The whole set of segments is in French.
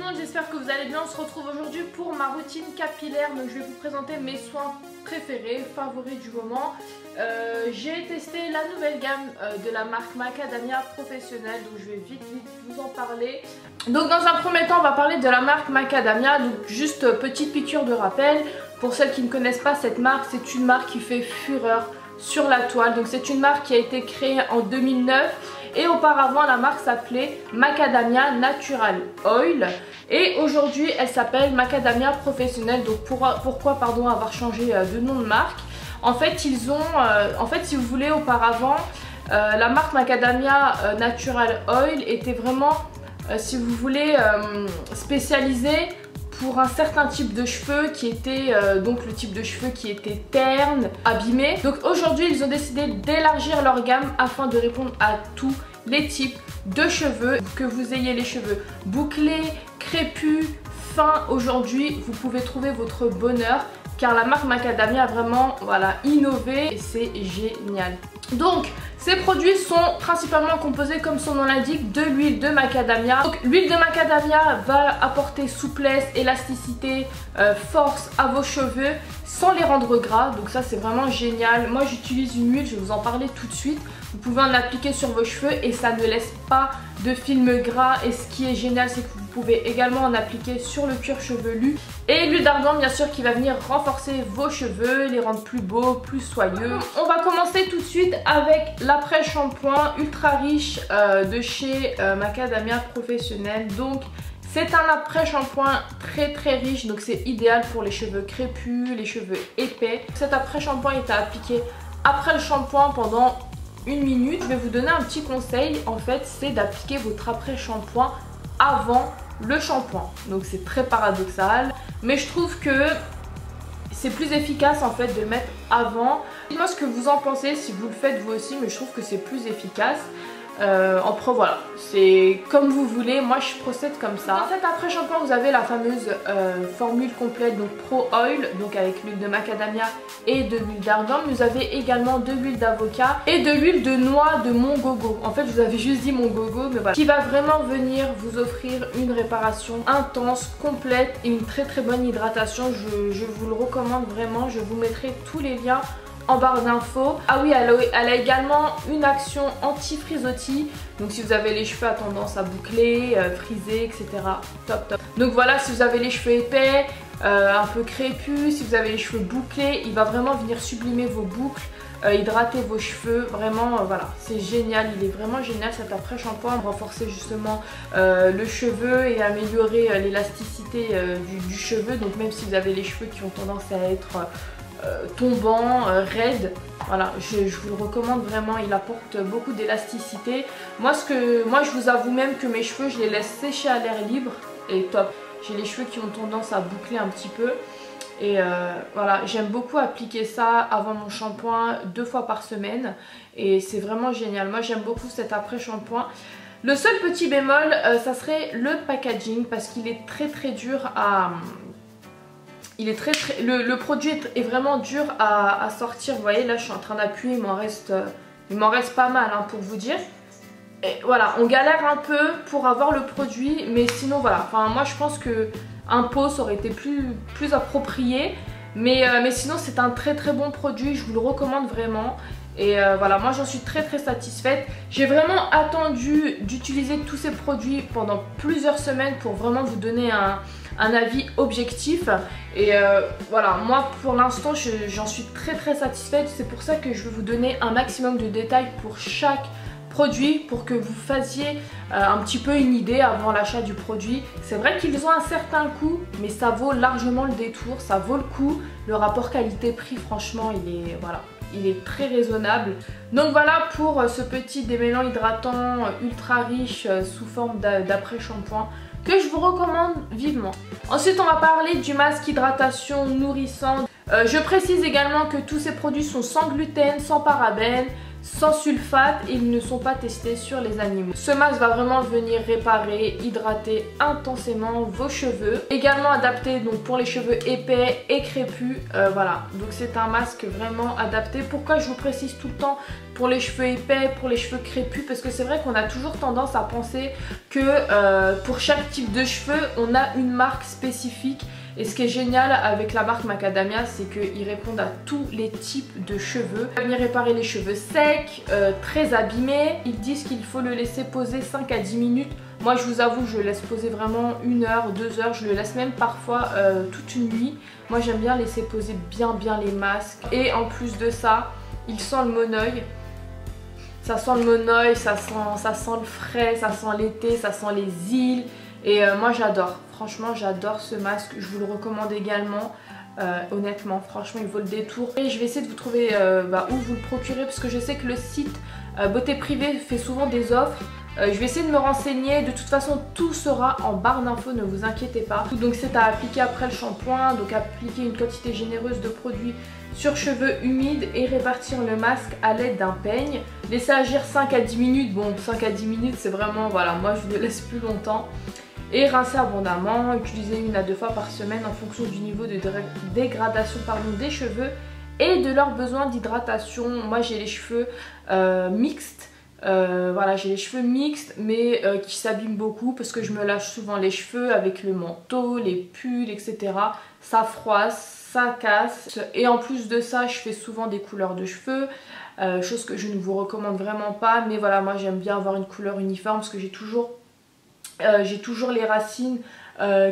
monde, j'espère que vous allez bien. On se retrouve aujourd'hui pour ma routine capillaire. Donc je vais vous présenter mes soins préférés, favoris du moment. J'ai testé la nouvelle gamme de la marque Macadamia Professionnelle, donc je vais vite vous en parler. Donc dans un premier temps on va parler de la marque Macadamia. Donc juste petite piqûre de rappel, pour celles qui ne connaissent pas cette marque, c'est une marque qui fait fureur sur la toile. Donc c'est une marque qui a été créée en 2009 et auparavant la marque s'appelait Macadamia Natural Oil et aujourd'hui elle s'appelle Macadamia Professionnelle. Donc pourquoi avoir changé de nom de marque? En fait si vous voulez, auparavant la marque Macadamia Natural Oil était vraiment si vous voulez spécialisée pour un certain type de cheveux qui était donc le type de cheveux qui était terne, abîmé. Donc aujourd'hui ils ont décidé d'élargir leur gamme afin de répondre à tous les types de cheveux. Que vous ayez les cheveux bouclés, crépus, fins, aujourd'hui vous pouvez trouver votre bonheur car la marque Macadamia a vraiment innové et c'est génial. Donc ces produits sont principalement composés, comme son nom l'indique, de l'huile de macadamia. Donc l'huile de macadamia va apporter souplesse, élasticité, force à vos cheveux sans les rendre gras. Donc ça c'est vraiment génial. Moi j'utilise une huile, je vais vous en parler tout de suite. Vous pouvez en appliquer sur vos cheveux et ça ne laisse pas de film gras. Et ce qui est génial, c'est que vous pouvez également en appliquer sur le cuir chevelu. Et l'huile d'argan bien sûr qui va venir renforcer vos cheveux, les rendre plus beaux, plus soyeux. On va commencer tout de suite avec l'après-shampoing ultra riche de chez Macadamia Professionnelle. Donc c'est un après-shampoing très riche, donc c'est idéal pour les cheveux crépus, les cheveux épais. Cet après-shampoing est à appliquer après le shampoing pendant 1 minute. Je vais vous donner un petit conseil, en fait c'est d'appliquer votre après-shampoing avant le shampoing. Donc c'est très paradoxal, mais je trouve que c'est plus efficace en fait de le mettre avant. Dites-moi ce que vous en pensez, si vous le faites vous aussi, mais je trouve que c'est plus efficace. Voilà, c'est comme vous voulez, moi je procède comme ça. Dans cet après shampoing vous avez la fameuse formule complète, donc Pro Oil, donc avec l'huile de macadamia et de l'huile d'argan. Vous avez également de l'huile d'avocat et de l'huile de noix de mongogo. En fait je vous avais juste dit mongogo, mais voilà, qui va vraiment venir vous offrir une réparation intense, complète et une très bonne hydratation. Je vous le recommande vraiment, je vous mettrai tous les liens en barre d'infos. Ah oui, elle a également une action anti-frisottis. Donc si vous avez les cheveux à tendance à boucler, friser, etc. Top. Donc voilà, si vous avez les cheveux épais, un peu crépus, si vous avez les cheveux bouclés, il va vraiment venir sublimer vos boucles, hydrater vos cheveux. Vraiment, voilà, c'est génial. Il est vraiment génial cet après-shampoing. Renforcer justement le cheveu et améliorer l'élasticité du cheveu. Donc même si vous avez les cheveux qui ont tendance à être tombant, raide, voilà, je vous le recommande vraiment, il apporte beaucoup d'élasticité. Moi je vous avoue même que mes cheveux je les laisse sécher à l'air libre et top. J'ai les cheveux qui ont tendance à boucler un petit peu et voilà, j'aime beaucoup appliquer ça avant mon shampoing 2 fois par semaine et c'est vraiment génial. Moi j'aime beaucoup cet après shampoing. Le seul petit bémol ça serait le packaging parce qu'il est très dur à... le produit est vraiment dur à sortir. Vous voyez là je suis en train d'appuyer, il m'en reste pas mal hein, pour vous dire. Et voilà, on galère un peu pour avoir le produit, mais sinon voilà, enfin moi je pense que un pot ça aurait été plus approprié, mais sinon c'est un très bon produit, je vous le recommande vraiment. Et voilà, moi j'en suis très satisfaite. J'ai vraiment attendu d'utiliser tous ces produits pendant plusieurs semaines pour vraiment vous donner un avis objectif. Et voilà, moi pour l'instant j'en suis très satisfaite. C'est pour ça que je vais vous donner un maximum de détails pour chaque produit pour que vous fassiez un petit peu une idée avant l'achat du produit. C'est vrai qu'ils ont un certain coût, mais ça vaut largement le détour, ça vaut le coup. Le rapport qualité-prix franchement il est très raisonnable. Donc voilà pour ce petit démêlant hydratant ultra riche sous forme d'après-shampoing que je vous recommande vivement. Ensuite on va parler du masque hydratation nourrissant. Je précise également que tous ces produits sont sans gluten, sans parabènes, sans sulfate et ils ne sont pas testés sur les animaux. Ce masque va vraiment venir réparer, hydrater intensément vos cheveux. Également adapté donc pour les cheveux épais et crépus. Voilà, donc c'est un masque vraiment adapté. Pourquoi je vous précise tout le temps pour les cheveux épais, pour les cheveux crépus? Parce que c'est vrai qu'on a toujours tendance à penser que pour chaque type de cheveux, on a une marque spécifique. Et ce qui est génial avec la marque Macadamia, c'est qu'ils répondent à tous les types de cheveux. Ils viennent réparer les cheveux secs, très abîmés. Ils disent qu'il faut le laisser poser 5 à 10 minutes. Moi je vous avoue, je le laisse poser vraiment 1 heure, 2 heures. Je le laisse même parfois toute une nuit. Moi j'aime bien laisser poser bien les masques. Et en plus de ça, il sent le monoeil. Ça sent le monoeil, ça sent le frais, ça sent l'été, ça sent les îles. Et moi j'adore, franchement j'adore ce masque, je vous le recommande également, honnêtement, franchement il vaut le détour. Et je vais essayer de vous trouver où vous le procurer parce que je sais que le site Beauté Privée fait souvent des offres. Je vais essayer de me renseigner, de toute façon tout sera en barre d'infos, ne vous inquiétez pas. Donc c'est à appliquer après le shampoing, donc appliquer une quantité généreuse de produits sur cheveux humides et répartir le masque à l'aide d'un peigne. Laisser agir 5 à 10 minutes, bon 5 à 10 minutes c'est vraiment, voilà, moi je le laisse plus longtemps. Et rincer abondamment, utiliser 1 à 2 fois par semaine en fonction du niveau de dégradation des cheveux et de leurs besoins d'hydratation. Moi j'ai les cheveux mixtes, voilà, j'ai les cheveux mixtes mais qui s'abîment beaucoup parce que je me lâche souvent les cheveux avec le manteau, les pulls, etc. Ça froisse, ça casse et en plus de ça je fais souvent des couleurs de cheveux. Chose que je ne vous recommande vraiment pas, mais voilà, moi j'aime bien avoir une couleur uniforme parce que j'ai toujours les racines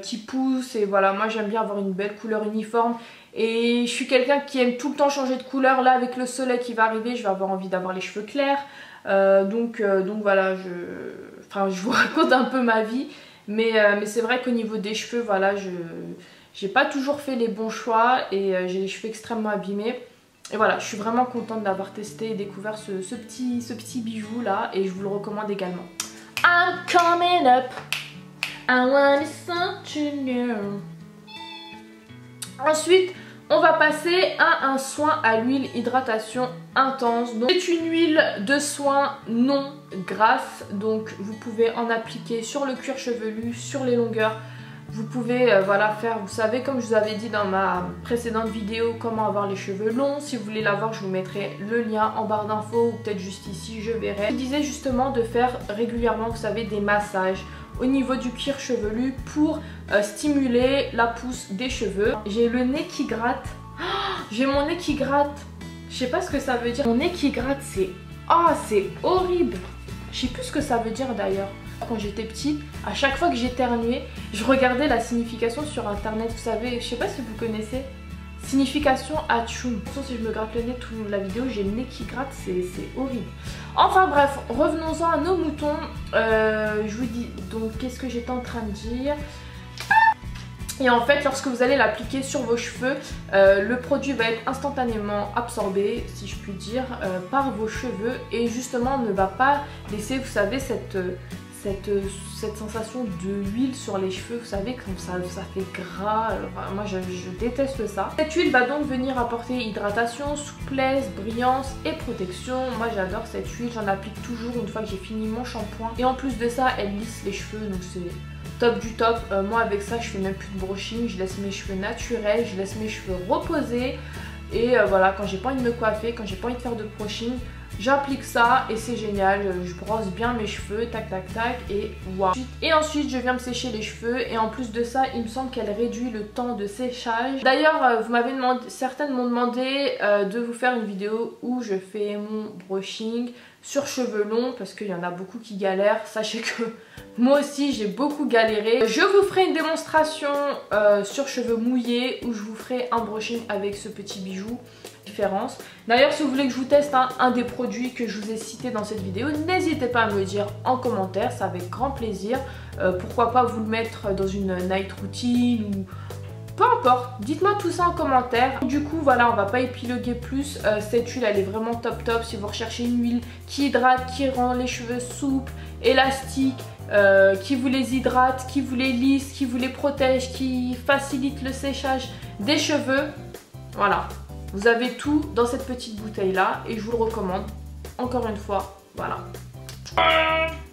qui poussent et voilà, moi j'aime bien avoir une belle couleur uniforme et je suis quelqu'un qui aime tout le temps changer de couleur. Là avec le soleil qui va arriver, je vais avoir envie d'avoir les cheveux clairs, donc voilà, je vous raconte un peu ma vie, mais c'est vrai qu'au niveau des cheveux, voilà, j'ai pas toujours fait les bons choix et j'ai les cheveux extrêmement abîmés. Et voilà, je suis vraiment contente d'avoir testé et découvert ce petit bijou là et je vous le recommande également. I'm coming up, I want something new. Ensuite, on va passer à un soin à l'huile hydratation intense. C'est une huile de soin non grasse, donc vous pouvez en appliquer sur le cuir chevelu, sur les longueurs. Vous pouvez voilà, faire, vous savez, comme je vous avais dit dans ma précédente vidéo, comment avoir les cheveux longs. Si vous voulez la voir, je vous mettrai le lien en barre d'infos ou peut-être juste ici, je verrai. Je disais justement de faire régulièrement, vous savez, des massages au niveau du cuir chevelu pour stimuler la pousse des cheveux. J'ai le nez qui gratte. Oh, j'ai mon nez qui gratte. Je sais pas ce que ça veut dire. Mon nez qui gratte, c'est... Oh, c'est horrible. Je sais plus ce que ça veut dire d'ailleurs. Quand j'étais petite, à chaque fois que j'éternuais, je regardais la signification sur internet, vous savez, je sais pas si vous connaissez, signification atchoum. Si je me gratte le nez toute la vidéo, j'ai le nez qui gratte, c'est horrible. Enfin bref, revenons-en à nos moutons. Je vous dis, donc qu'est-ce que j'étais en train de dire? Et en fait, lorsque vous allez l'appliquer sur vos cheveux, le produit va être instantanément absorbé, si je puis dire, par vos cheveux et justement ne va pas laisser, vous savez, cette sensation de huile sur les cheveux, vous savez, comme ça fait gras. Enfin, moi je déteste ça. Cette huile va donc venir apporter hydratation, souplesse, brillance et protection. Moi j'adore cette huile, j'en applique toujours une fois que j'ai fini mon shampoing. Et en plus de ça, elle lisse les cheveux, donc c'est top du top. Moi avec ça, je fais même plus de brushing, je laisse mes cheveux naturels, je laisse mes cheveux reposer. Et voilà, quand j'ai pas envie de me coiffer, quand j'ai pas envie de faire de brushing, j'applique ça et c'est génial. Je brosse bien mes cheveux, tac tac tac, et waouh. Et ensuite je viens me sécher les cheveux et en plus de ça il me semble qu'elle réduit le temps de séchage. D'ailleurs vous m'avez demandé, certaines m'ont demandé de vous faire une vidéo où je fais mon brushing sur cheveux longs parce qu'il y en a beaucoup qui galèrent. Sachez que moi aussi j'ai beaucoup galéré. Je vous ferai une démonstration sur cheveux mouillés où je vous ferai un brushing avec ce petit bijou. Différence. D'ailleurs si vous voulez que je vous teste un des produits que je vous ai cité dans cette vidéo, n'hésitez pas à me le dire en commentaire, c'est avec grand plaisir. Pourquoi pas vous le mettre dans une night routine ou peu importe, dites-moi tout ça en commentaire. Du coup voilà, on va pas épiloguer plus, cette huile elle est vraiment top top si vous recherchez une huile qui hydrate, qui rend les cheveux souples, élastiques, qui vous les hydrate, qui vous les lisse, qui vous les protège, qui facilite le séchage des cheveux. Voilà. Vous avez tout dans cette petite bouteille là et je vous le recommande encore une fois, voilà.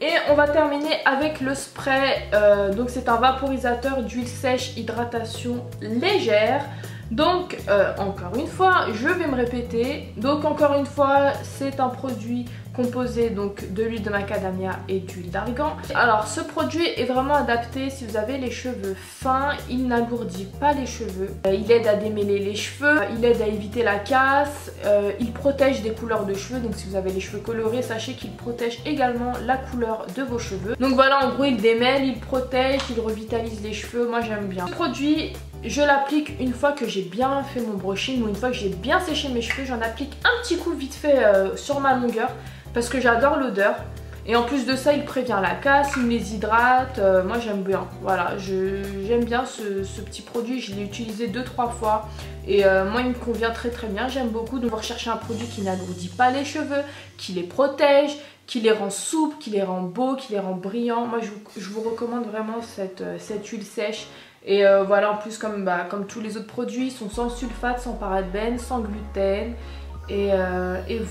Et on va terminer avec le spray, donc c'est un vaporisateur d'huile sèche hydratation légère. Donc encore une fois, je vais me répéter, donc encore une fois c'est un produit composé donc de l'huile de macadamia et d'huile d'argan. Alors ce produit est vraiment adapté si vous avez les cheveux fins, il n'alourdit pas les cheveux, il aide à démêler les cheveux, il aide à éviter la casse, il protège des couleurs de cheveux, donc si vous avez les cheveux colorés, sachez qu'il protège également la couleur de vos cheveux. Donc voilà, en gros il démêle, il protège, il revitalise les cheveux, moi j'aime bien. Ce produit, je l'applique une fois que j'ai bien fait mon brushing ou une fois que j'ai bien séché mes cheveux, j'en applique un petit coup vite fait sur ma longueur parce que j'adore l'odeur. Et en plus de ça, il prévient la casse, il me les hydrate, moi j'aime bien. Voilà, j'aime bien ce petit produit, je l'ai utilisé 2-3 fois et moi il me convient très bien, j'aime beaucoup. Donc vous recherchez un produit qui n'alourdit pas les cheveux, qui les protège, qui les rend souples, qui les rend beaux, qui les rend brillants. Moi je vous recommande vraiment cette huile sèche. Et voilà, en plus comme tous les autres produits, ils sont sans sulfate, sans parabènes, sans gluten. Et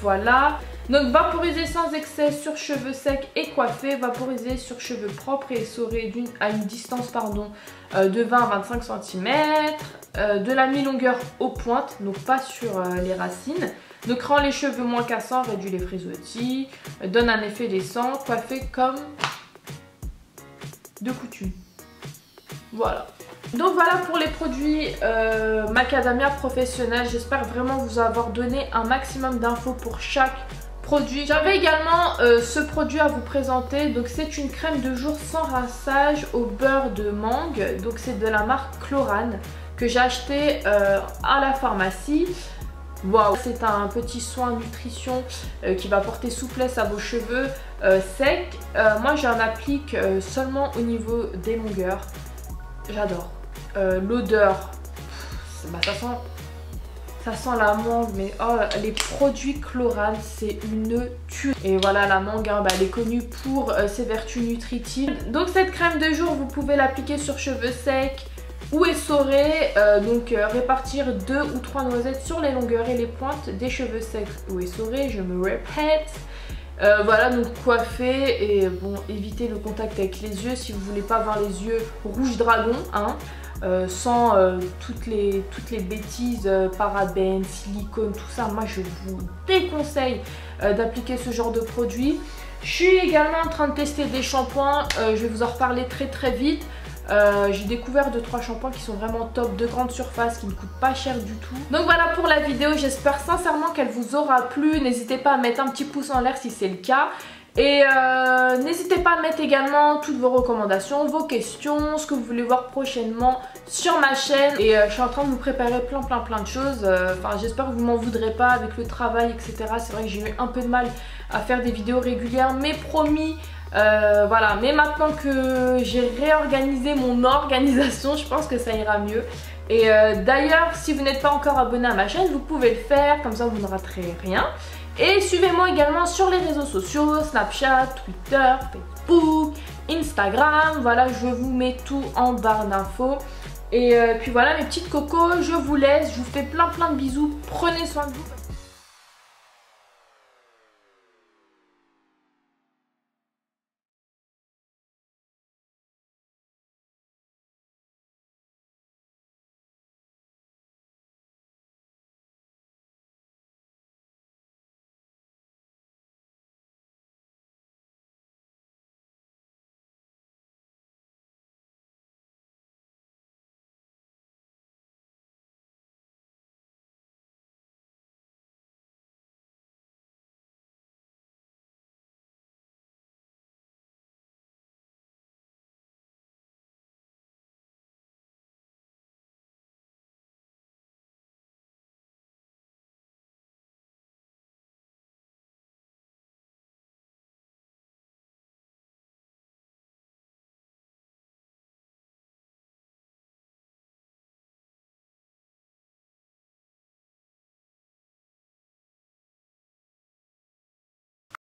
voilà. Donc vaporiser sans excès sur cheveux secs et coiffés, vaporiser sur cheveux propres et essorés à une distance de 20 à 25 cm, de la mi-longueur aux pointes, donc pas sur les racines. Donc rend les cheveux moins cassants, réduit les frisottis, donne un effet laissant, coiffé comme de coutume. Voilà. Donc voilà pour les produits macadamia professionnels. J'espère vraiment vous avoir donné un maximum d'infos pour chaque produit. J'avais également ce produit à vous présenter. Donc c'est une crème de jour sans rinçage au beurre de mangue. Donc c'est de la marque Chlorane que j'ai acheté à la pharmacie. Waouh, c'est un petit soin nutrition qui va apporter souplesse à vos cheveux secs. Moi j'en applique seulement au niveau des longueurs. J'adore. L'odeur, ça sent la mangue, mais oh, les produits Chlorane, c'est une tuerie. Et voilà, la mangue, hein, elle est connue pour ses vertus nutritives. Donc cette crème de jour, vous pouvez l'appliquer sur cheveux secs ou essorés. Donc répartir 2 ou 3 noisettes sur les longueurs et les pointes des cheveux secs ou essorés, je me répète. Voilà, donc coiffer et bon, éviter le contact avec les yeux si vous voulez pas avoir les yeux rouge dragon, hein, sans toutes les bêtises, parabènes, silicone, tout ça. Moi je vous déconseille d'appliquer ce genre de produit. Je suis également en train de tester des shampoings, je vais vous en reparler très vite. J'ai découvert 2-3 shampoings qui sont vraiment top, de grande surface, qui ne coûtent pas cher du tout. Donc voilà pour la vidéo, j'espère sincèrement qu'elle vous aura plu. N'hésitez pas à mettre un petit pouce en l'air si c'est le cas. Et n'hésitez pas à mettre également toutes vos recommandations, vos questions, ce que vous voulez voir prochainement sur ma chaîne. Et je suis en train de vous préparer plein de choses. Enfin, j'espère que vous m'en voudrez pas avec le travail, etc. C'est vrai que j'ai eu un peu de mal à faire des vidéos régulières, mais promis. Voilà, mais maintenant que j'ai réorganisé mon organisation, je pense que ça ira mieux. Et d'ailleurs, si vous n'êtes pas encore abonné à ma chaîne, vous pouvez le faire, comme ça vous ne raterez rien. Et suivez-moi également sur les réseaux sociaux, Snapchat, Twitter, Facebook, Instagram. Voilà, je vous mets tout en barre d'infos. Et puis voilà mes petites cocos, je vous laisse, je vous fais plein de bisous, prenez soin de vous.